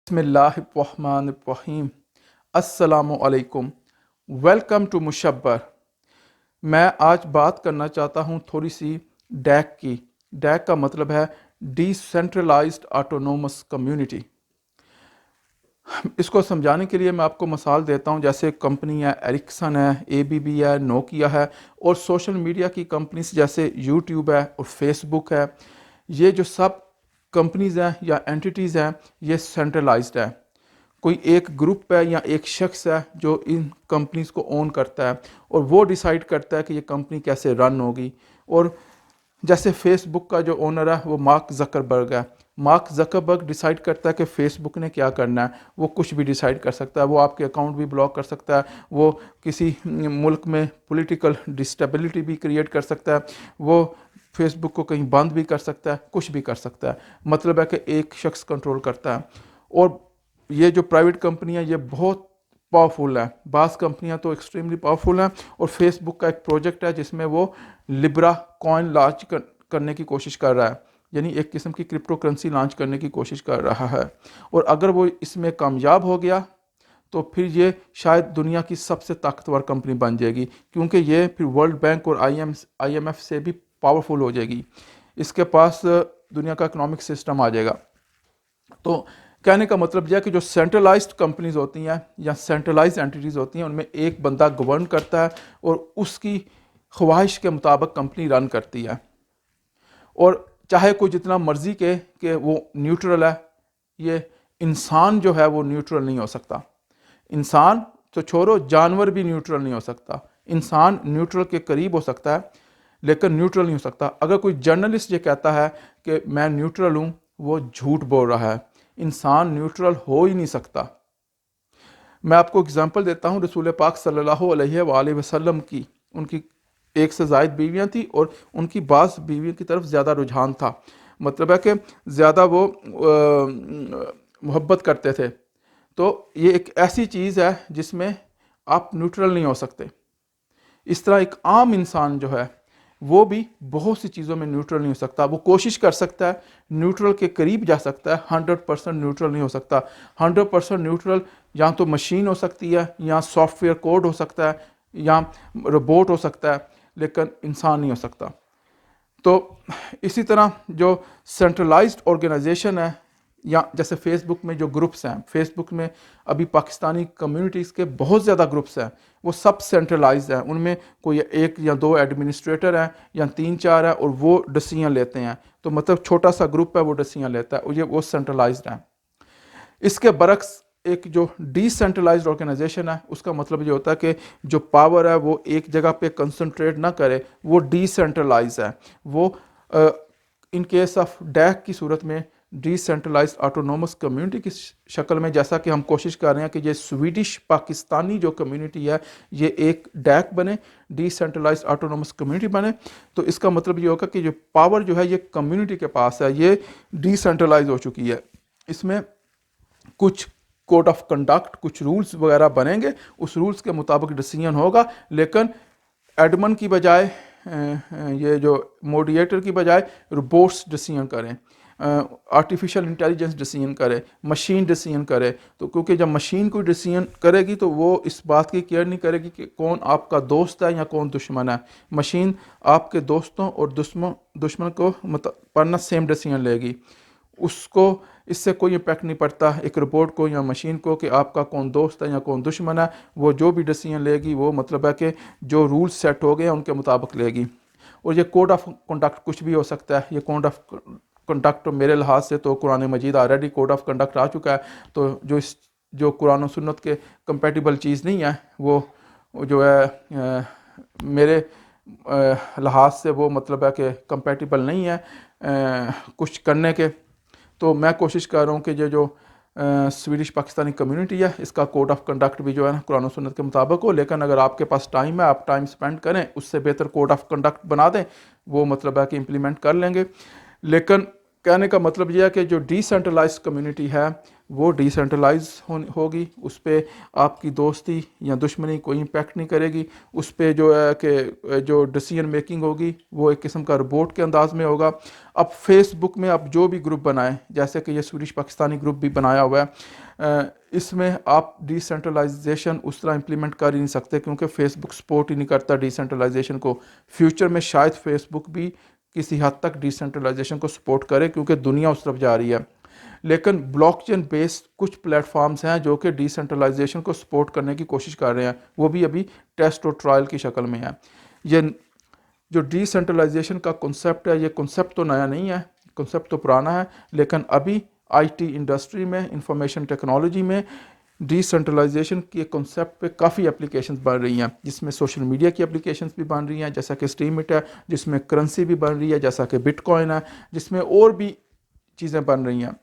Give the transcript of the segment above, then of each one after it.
बिस्मिल्लाहिर्रहमानिर्रहीम। अस्सलामु अलैकुम। Welcome to Mushabbar. मैं आज बात करना चाहता हूँ थोड़ी सी डैक की। डैक का मतलब है डिसेंट्रलाइज्ड ऑटोनोमस कम्युनिटी। इसको समझाने के लिए मैं आपको मिसाल देता हूँ, जैसे कंपनी है एरिक्सन है, एबीबी है, नोकिया है, और सोशल मीडिया की कंपनीज जैसे यूट्यूब है और फेसबुक है। ये जो सब कंपनीज हैं या एंटिटीज़ हैं, ये सेंट्रलाइज्ड है। कोई एक ग्रुप है या एक शख्स है जो इन कंपनीज को ओन करता है और वो डिसाइड करता है कि ये कंपनी कैसे रन होगी। और जैसे फेसबुक का जो ओनर है वो मार्क जकरबर्ग है। मार्क जकरबर्ग डिसाइड करता है कि फेसबुक ने क्या करना है। वो कुछ भी डिसाइड कर सकता है, वो आपके अकाउंट भी ब्लॉक कर सकता है, वो किसी मुल्क में पॉलिटिकल डिस्टेबिलिटी भी क्रिएट कर सकता है, वो फेसबुक को कहीं बंद भी कर सकता है, कुछ भी कर सकता है। मतलब है कि एक शख्स कंट्रोल करता है। और ये जो प्राइवेट कंपनी है ये बहुत पावरफुल है। बास कंपनियां तो एक्सट्रीमली पावरफुल हैं। और फेसबुक का एक प्रोजेक्ट है जिसमें वो लिब्रा कॉइन लॉन्च करने की कोशिश कर रहा है, यानी एक किस्म की क्रिप्टो करेंसी लॉन्च करने की कोशिश कर रहा है। और अगर वो इसमें कामयाब हो गया तो फिर ये शायद दुनिया की सबसे ताकतवर कंपनी बन जाएगी, क्योंकि ये फिर वर्ल्ड बैंक और IMF से भी पावरफुल हो जाएगी। इसके पास दुनिया का इकोनॉमिक सिस्टम आ जाएगा। तो कहने का मतलब यह है कि जो सेंट्रलाइज्ड कंपनीज होती हैं या सेंट्रलाइज्ड एंटिटीज़ होती हैं, उनमें एक बंदा गवर्न करता है और उसकी ख्वाहिश के मुताबिक कंपनी रन करती है। और चाहे कोई जितना मर्जी के कि वो न्यूट्रल है, ये इंसान जो है वो न्यूट्रल नहीं हो सकता। इंसान तो छोड़ो, जानवर भी न्यूट्रल नहीं हो सकता। इंसान न्यूट्रल के करीब हो सकता है लेकिन न्यूट्रल नहीं हो सकता। अगर कोई जर्नलिस्ट ये कहता है कि मैं न्यूट्रल हूँ, वो झूठ बोल रहा है। इंसान न्यूट्रल हो ही नहीं सकता। मैं आपको एग्जांपल देता हूँ रसूल पाक सल्लल्लाहु अलैहि वसल्लम की। उनकी एक से ज़ायद बीवियाँ थी और उनकी बाज़ बीवियों की तरफ ज़्यादा रुझान था। मतलब है कि ज़्यादा वो मोहब्बत करते थे। तो ये एक ऐसी चीज़ है जिसमें आप न्यूट्रल नहीं हो सकते। इस तरह एक आम इंसान जो है वो भी बहुत सी चीज़ों में न्यूट्रल नहीं हो सकता। वो कोशिश कर सकता है, न्यूट्रल के करीब जा सकता है, 100% न्यूट्रल नहीं हो सकता। 100% न्यूट्रल या तो मशीन हो सकती है, या सॉफ्टवेयर कोड हो सकता है, या रोबोट हो सकता है, लेकिन इंसान नहीं हो सकता। तो इसी तरह जो सेंट्रलाइज्ड ऑर्गेनाइजेशन है, या जैसे फेसबुक में जो ग्रुप्स हैं, फेसबुक में अभी पाकिस्तानी कम्युनिटीज़ के बहुत ज़्यादा ग्रुप्स हैं, वो सब सेंट्रलाइज्ड हैं। उनमें कोई एक या दो एडमिनिस्ट्रेटर हैं या 3-4 हैं और वो डिसीजन लेते हैं। तो मतलब छोटा सा ग्रुप है वो डिसीजन लेता है, और वो सेंट्रलाइज्ड हैं। इसके बरक्स एक जो डिसेंट्रलाइज्ड ऑर्गेनाइजेशन है, उसका मतलब ये होता है कि जो पावर है वो एक जगह पे कंसंट्रेट ना करे, वो डिसेंट्रलाइज है। वो इन केस ऑफ डैक की सूरत में डिसेंट्रलाइज्ड ऑटोनोमस कम्युनिटी की शक्ल में, जैसा कि हम कोशिश कर रहे हैं कि ये स्वीडिश पाकिस्तानी जो कम्युनिटी है ये एक डैक बने, डिसेंट्रलाइज्ड ऑटोनोमस कम्युनिटी बने। तो इसका मतलब ये होगा कि जो पावर जो है ये कम्युनिटी के पास है, ये डिसेंट्रलाइज हो चुकी है। इसमें कुछ कोड ऑफ कंडक्ट, कुछ रूल्स वगैरह बनेंगे, उस रूल्स के मुताबिक डिसीजन होगा। लेकिन एडमन की बजाय ये जो मोडिएटर की बजाय रोबोट्स डिसीजन करें, आर्टिफिशियल इंटेलिजेंस डिसीजन करे, मशीन डिसीजन करे। तो क्योंकि जब मशीन कोई डिसीजन करेगी तो वो इस बात की केयर नहीं करेगी कि कौन आपका दोस्त है या कौन दुश्मन है। मशीन आपके दोस्तों और दुश्मन को पर ना सेम डिसीजन लेगी। उसको इससे कोई इम्पैक्ट नहीं पड़ता एक रिपोर्ट को या मशीन को कि आपका कौन दोस्त है या कौन दुश्मन है। वो जो भी डिसीजन लेगी वो मतलब है कि जो रूल्स सेट हो गए हैं उनके मुताबिक लेगी। और ये कोड ऑफ कंडक्ट कुछ भी हो सकता है। ये कोड ऑफ कंडक्ट मेरे लिहाज से तो कुरान मजीद ऑलरेडी कोड ऑफ कंडक्ट आ चुका है। तो जो कुरान और सुन्नत के कंपेटिबल चीज़ नहीं है वो जो है मेरे लिहाज से वो मतलब है कि कंपेटिबल नहीं है कुछ करने के। तो मैं कोशिश कर रहा हूँ कि ये जो स्वीडिश पाकिस्तानी कम्युनिटी है इसका कोड ऑफ कंडक्ट भी जो है ना कुरान और सुन्नत के मुताबिक हो। लेकिन अगर आपके पास टाइम है, आप टाइम स्पेंड करें, उससे बेहतर कोड ऑफ कंडक्ट बना दें, वो मतलब है कि इम्प्लीमेंट कर लेंगे। लेकिन कहने का मतलब यह है कि जो डिसेंट्रलाइज कम्युनिटी है वो डिसेंट्रलाइज होगी, उस पर आपकी दोस्ती या दुश्मनी कोई इम्पेक्ट नहीं करेगी, उस पर जो है कि जो डिसीजन मेकिंग होगी वो एक किस्म का रोबोट के अंदाज में होगा। अब फेसबुक में आप जो भी ग्रुप बनाएं, जैसे कि ये स्वीडिश पाकिस्तानी ग्रुप भी बनाया हुआ है, इसमें आप डिसेंट्रलाइजेशन उस तरह इम्प्लीमेंट कर ही नहीं सकते क्योंकि फेसबुक सपोर्ट ही नहीं करता डिसेंट्रलाइजेशन को। फ्यूचर में शायद फेसबुक भी किसी हद तक डिसेंट्रलाइजेशन को सपोर्ट करे क्योंकि दुनिया उस तरफ जा रही है, लेकिन ब्लॉकचेन बेस्ड कुछ प्लेटफॉर्म्स हैं जो कि डिसेंट्रलाइजेशन को सपोर्ट करने की कोशिश कर रहे हैं, वो भी अभी टेस्ट और ट्रायल की शक्ल में है। ये जो डिसेंट्रलाइजेशन का कॉन्सेप्ट है, ये कॉन्सेप्ट तो नया नहीं है, कॉन्सेप्ट तो पुराना है, लेकिन अभी आईटी इंडस्ट्री में, इंफॉर्मेशन टेक्नोलॉजी में डिसेंट्रलाइजेशन के कॉन्सेप्ट पे काफ़ी एप्लीकेशंस बन रही हैं, जिसमें सोशल मीडिया की एप्लीकेशंस भी बन रही हैं जैसा कि स्ट्रीमिट है, जिसमें करेंसी भी बन रही है जैसा कि बिटकॉइन है, जिसमें और भी चीज़ें बन रही हैं।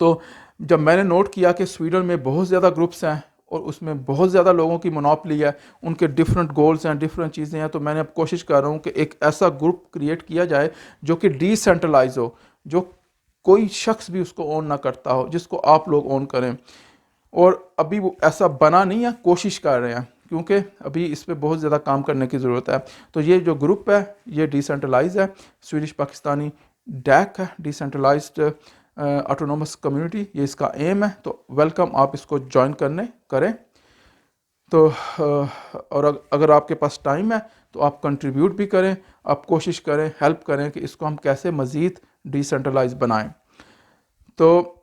तो जब मैंने नोट किया कि स्वीडन में बहुत ज़्यादा ग्रुप्स हैं और उसमें बहुत ज़्यादा लोगों की मोनोपोली है, उनके डिफरेंट गोल्स हैं, डिफरेंट चीज़ें हैं, तो मैंने अब कोशिश कर रहा हूँ कि एक ऐसा ग्रुप क्रिएट किया जाए जो कि डिसेंट्रलाइज हो, जो कोई शख्स भी उसको ओन ना करता हो, जिसको आप लोग ओन करें। और अभी वो ऐसा बना नहीं है, कोशिश कर रहे हैं क्योंकि अभी इस पर बहुत ज़्यादा काम करने की ज़रूरत है। तो ये जो ग्रुप है ये डिसेंट्रलाइज है, स्वीडिश पाकिस्तानी डैक है, डिसेंट्रलाइज्ड ऑटोनोमस कम्युनिटी, ये इसका एम है। तो वेलकम, आप इसको ज्वाइन करने करें। तो और अगर आपके पास टाइम है तो आप कंट्रीब्यूट भी करें, आप कोशिश करें, हेल्प करें कि इसको हम कैसे मज़ीद डिसेंट्रलाइज बनाएं। तो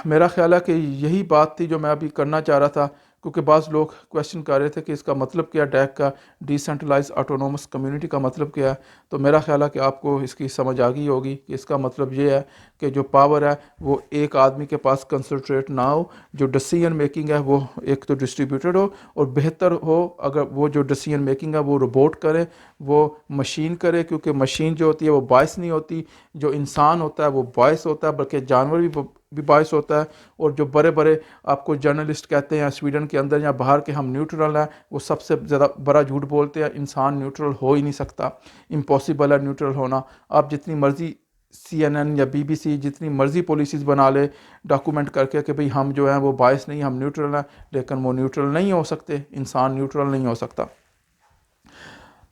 मेरा ख्याल है कि यही बात थी जो मैं अभी करना चाह रहा था, क्योंकि बाज़ लोग क्वेश्चन कर रहे थे कि इसका मतलब क्या, डैक का डिसेंट्रलाइज ऑटोनोमस कम्युनिटी का मतलब क्या है। तो मेरा ख्याल है कि आपको इसकी समझ आ गई होगी कि इसका मतलब ये है कि जो पावर है वो एक आदमी के पास कंसंट्रेट ना हो, जो डिसीजन मेकिंग है वो एक तो डिस्ट्रीब्यूटेड हो, और बेहतर हो अगर वो जो डिसीजन मेकिंग है वो रोबोट करे, वो मशीन करे, क्योंकि मशीन जो होती है वो बायस नहीं होती, जो इंसान होता है वो बायस होता है, बल्कि जानवर भी बायस होता है। और जो बड़े बड़े आपको जर्नलिस्ट कहते हैं स्वीडन के अंदर या बाहर के हम न्यूट्रल हैं, वो सबसे ज़्यादा बड़ा झूठ बोलते हैं। इंसान न्यूट्रल हो ही नहीं सकता, इम्पॉसिबल है न्यूट्रल होना। आप जितनी मर्ज़ी CNN या BBC जितनी मर्ज़ी पॉलिसीज़ बना ले डॉक्यूमेंट करके कि भाई हम जो हैं वो बायस नहीं, हम न्यूट्रल हैं, लेकिन वो न्यूट्रल नहीं हो सकते, इंसान न्यूट्रल नहीं हो सकता।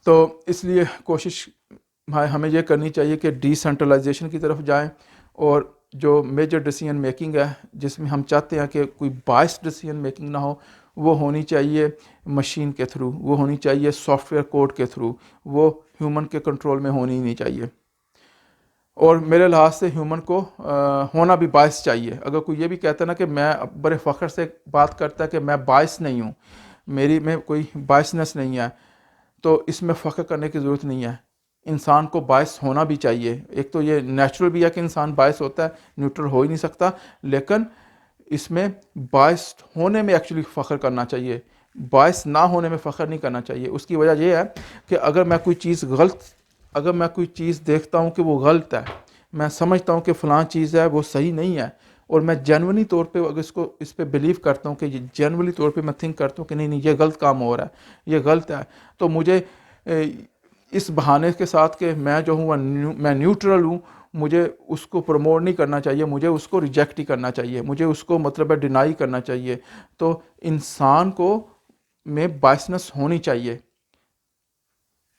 तो इसलिए कोशिश हमें ये करनी चाहिए कि डिसेंट्रलाइजेशन की तरफ जाएं, और जो मेजर डिसीजन मेकिंग है जिसमें हम चाहते हैं कि कोई बायस्ड डिसीजन मेकिंग ना हो, वो होनी चाहिए मशीन के थ्रू, वो होनी चाहिए सॉफ्टवेयर कोड के थ्रू, वो ह्यूमन के कंट्रोल में होनी ही नहीं चाहिए। और मेरे लिहाज से ह्यूमन को होना भी बायस चाहिए। अगर कोई ये भी कहता है ना कि मैं बड़े फ़ख्र से बात करता है कि मैं बायस नहीं हूँ, मेरी में कोई बायसनेस नहीं है, तो इसमें फ़ख्र करने की ज़रूरत नहीं है। इंसान को बायस होना भी चाहिए। एक तो ये नेचुरल भी है कि इंसान बायस होता है, न्यूट्रल हो ही नहीं सकता, लेकिन इसमें बायस होने में एक्चुअली फ़ख्र करना चाहिए, बायस ना होने में फ़ख्र नहीं करना चाहिए। उसकी वजह यह है कि अगर मैं कोई चीज़ देखता हूँ कि वो गलत है, मैं समझता हूँ कि फ़लाँ चीज़ है वो सही नहीं है, और मैं जेनवनी तौर पे अगर इस पे बिलीव करता हूँ कि ये जेनवनी तौर पे मैं थिंक करता हूँ कि नहीं ये गलत काम हो रहा है, ये गलत है, तो मुझे इस बहाने के साथ कि मैं जो हूँ मैं न्यूट्रल हूँ, मुझे उसको प्रमोट नहीं करना चाहिए, मुझे उसको रिजेक्ट ही करना चाहिए, मुझे उसको मतलब है डिनाई करना चाहिए। तो इंसान को में बायसनेस होनी चाहिए,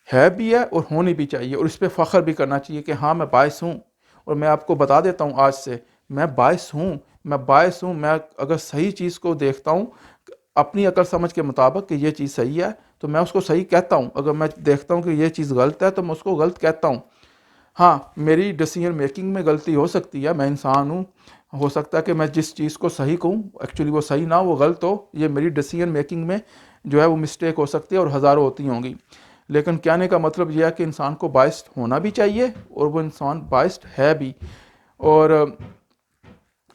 है भी है और होनी भी चाहिए, और इस पर फ़ख्र भी करना चाहिए कि हाँ मैं बायस हूँ। और मैं आपको बता देता हूँ आज से, मैं बायस हूँ, मैं बायस हूँ। मैं अगर सही चीज़ को देखता हूँ अपनी अकल समझ के मुताबिक कि ये चीज़ सही है तो मैं उसको सही कहता हूँ, अगर मैं देखता हूँ कि ये चीज़ गलत है तो मैं उसको गलत कहता हूँ। हाँ, मेरी डिसीजन मेकिंग में गलती हो सकती है, मैं इंसान हूँ, हो सकता है कि मैं जिस चीज़ को सही कहूँ एक्चुअली वो सही ना हो, वो गलत हो, ये मेरी डिसीजन मेकिंग में जो है वो मिस्टेक हो सकती है, और हज़ारों होती होंगी। लेकिन कहने का मतलब यह है कि इंसान को बायस्ड होना भी चाहिए, और वो इंसान बायस्ड है भी। और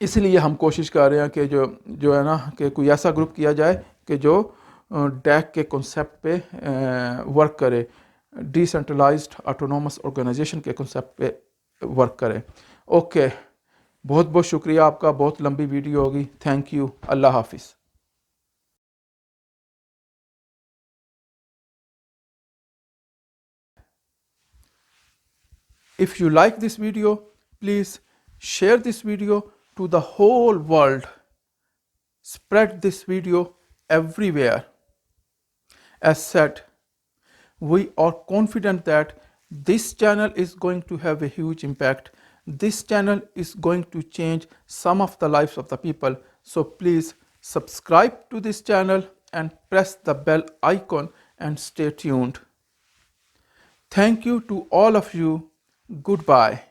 इसलिए हम कोशिश कर रहे हैं कि जो है ना कि कोई ऐसा ग्रुप किया जाए कि जो डैक के कॉन्सेप्ट पे वर्क करे, डिसेंट्रलाइज्ड ऑटोनोमस ऑर्गेनाइजेशन के कॉन्सेप्ट पे वर्क करे। ओके, बहुत बहुत शुक्रिया आपका, बहुत लंबी वीडियो होगी। थैंक यू, अल्लाह हाफिज़। If you like this video, please share this video to the whole world. Spread this video everywhere. As said, we are confident that this channel is going to have a huge impact. This channel is going to change some of the lives of the people. So please subscribe to this channel and press the bell icon and stay tuned. Thank you to all of you. Goodbye.